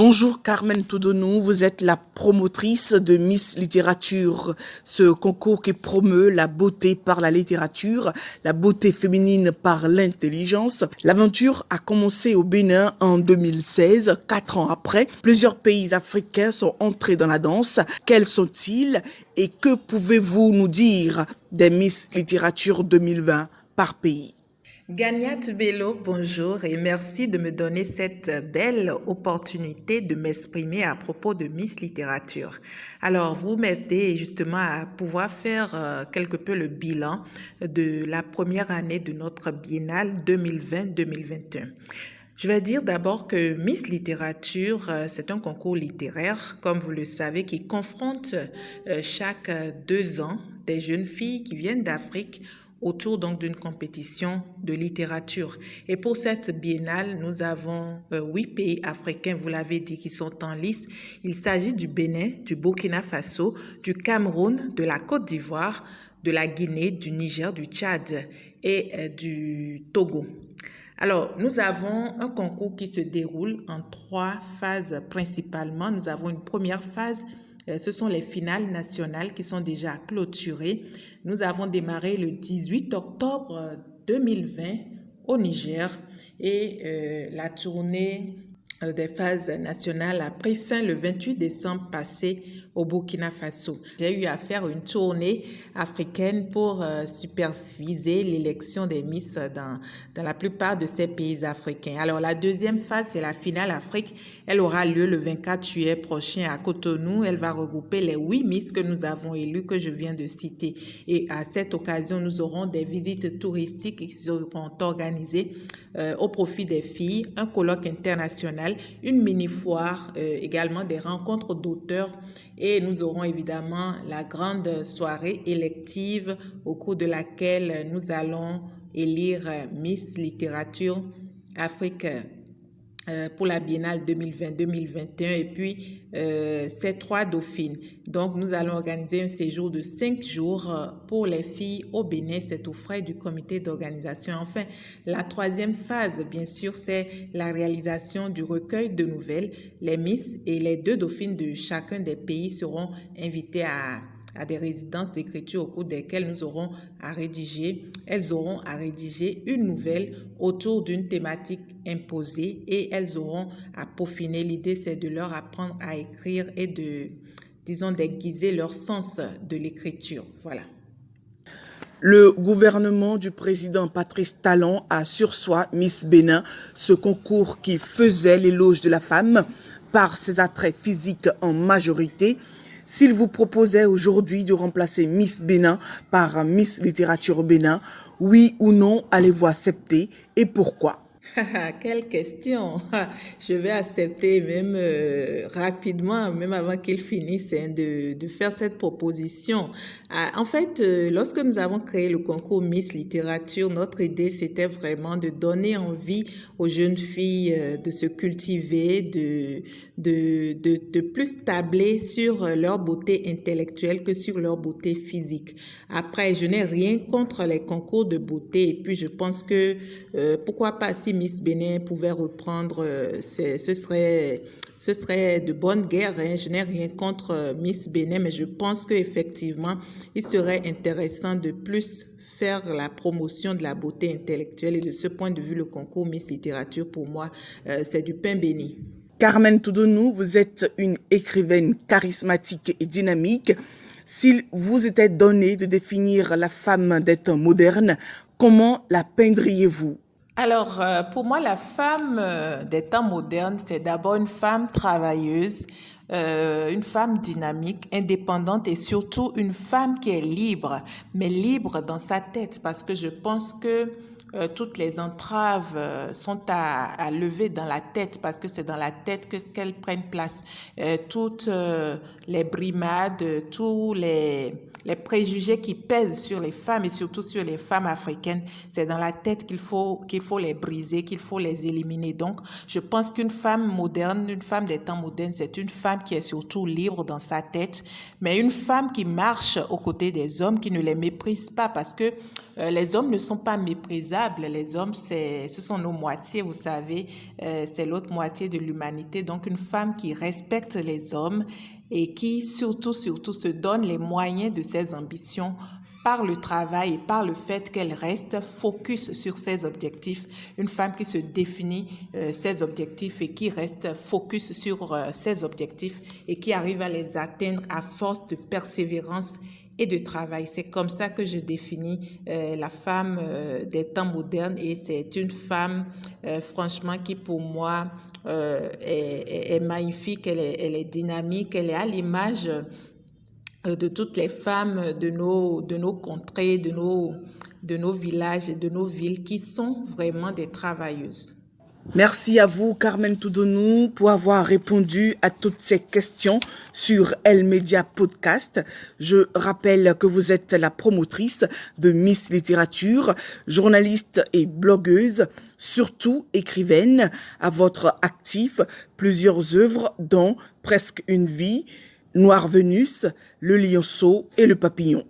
Bonjour Carmen Toudonou, vous êtes la promotrice de Miss Littérature, ce concours qui promeut la beauté par la littérature, la beauté féminine par l'intelligence. L'aventure a commencé au Bénin en 2016, 4 ans après. Plusieurs pays africains sont entrés dans la danse. Quels sont-ils et que pouvez-vous nous dire des Miss Littérature 2020 par pays? Gagnat Bello, bonjour et merci de me donner cette belle opportunité de m'exprimer à propos de Miss Littérature. Alors, vous m'aidez justement à pouvoir faire quelque peu le bilan de la première année de notre biennale 2020-2021. Je vais dire d'abord que Miss Littérature, c'est un concours littéraire, comme vous le savez, qui confronte chaque 2 ans des jeunes filles qui viennent d'Afrique autour donc d'une compétition de littérature. Et pour cette biennale, nous avons 8 pays africains, vous l'avez dit, qui sont en lice. Il s'agit du Bénin, du Burkina Faso, du Cameroun, de la Côte d'Ivoire, de la Guinée, du Niger, du Tchad et du Togo. Alors, nous avons un concours qui se déroule en 3 phases principalement. Nous avons une première phase, ce sont les finales nationales qui sont déjà clôturées. Nous avons démarré le 18 octobre 2020 au Niger et la tournée des phases nationales a pris fin le 28 décembre passé au Burkina Faso. J'ai eu à faire une tournée africaine pour superviser l'élection des Miss dans la plupart de ces pays africains. Alors la deuxième phase, c'est la finale Afrique. Elle aura lieu le 24 juillet prochain à Cotonou. Elle va regrouper les 8 Miss que nous avons élues, que je viens de citer. Et à cette occasion, nous auront des visites touristiques qui seront organisées au profit des filles, un colloque international, une mini-foire, également des rencontres d'auteurs et nous aurons évidemment la grande soirée élective au cours de laquelle nous allons élire Miss Littérature Afrique pour la Biennale 2020-2021 et puis ces 3 dauphines. Donc, nous allons organiser un séjour de 5 jours pour les filles au Bénin. C'est aux frais du comité d'organisation. Enfin, la 3e phase, bien sûr, c'est la réalisation du recueil de nouvelles. Les Miss et les 2 dauphines de chacun des pays seront invités à des résidences d'écriture au cours desquelles elles auront à rédiger une nouvelle autour d'une thématique imposée et elles auront à peaufiner. L'idée, c'est de leur apprendre à écrire et d'aiguiser leur sens de l'écriture. Voilà. Le gouvernement du président Patrice Talon a sur soi Miss Bénin, ce concours qui faisait l'éloge de la femme par ses attraits physiques en majorité. S'il vous proposait aujourd'hui de remplacer Miss Bénin par Miss Littérature Bénin, oui ou non, allez-vous accepter et pourquoi? Quelle question! Je vais accepter même rapidement, même avant qu'il finisse, de faire cette proposition. En fait, lorsque nous avons créé le concours Miss Littérature, notre idée, c'était vraiment de donner envie aux jeunes filles de se cultiver, de plus tabler sur leur beauté intellectuelle que sur leur beauté physique. Après, je n'ai rien contre les concours de beauté et puis je pense que pourquoi pas si Miss Bénin pouvait reprendre, ce serait de bonne guerre. Hein. Je n'ai rien contre Miss Bénin, mais je pense qu'effectivement, il serait intéressant de plus faire la promotion de la beauté intellectuelle et de ce point de vue, le concours Miss Littérature, pour moi, c'est du pain béni. Carmen Toudonou, vous êtes une écrivaine charismatique et dynamique. S'il vous était donné de définir la femme des temps modernes, comment la peindriez-vous? Alors, pour moi, la femme des temps modernes, c'est d'abord une femme travailleuse, une femme dynamique, indépendante et surtout une femme qui est libre, mais libre dans sa tête parce que je pense que toutes les entraves sont à lever dans la tête parce que c'est dans la tête qu'elles prennent place. Toutes les brimades, tous les préjugés qui pèsent sur les femmes et surtout sur les femmes africaines, c'est dans la tête qu'il faut les briser, qu'il faut les éliminer. Donc, je pense qu'une femme moderne, une femme des temps modernes, c'est une femme qui est surtout libre dans sa tête, mais une femme qui marche aux côtés des hommes, qui ne les méprise pas parce que les hommes ne sont pas méprisables. Les hommes, ce sont nos moitiés, vous savez, c'est l'autre moitié de l'humanité. Donc, une femme qui respecte les hommes et qui, surtout, se donne les moyens de ses ambitions par le travail et par le fait qu'elle reste focus sur ses objectifs. Une femme qui se définit ses objectifs et qui reste focus sur ses objectifs et qui arrive à les atteindre à force de persévérance et de travail. C'est comme ça que je définis la femme des temps modernes, et c'est une femme franchement qui pour moi est magnifique, elle est dynamique, elle est à l'image de toutes les femmes de nos contrées, de nos villages et de nos villes qui sont vraiment des travailleuses. Merci à vous, Carmen Toudonou, pour avoir répondu à toutes ces questions sur El Media Podcast. Je rappelle que vous êtes la promotrice de Miss Littérature, journaliste et blogueuse, surtout écrivaine, à votre actif plusieurs œuvres dont Presque une vie, Noir Vénus, Le Lionceau et Le Papillon.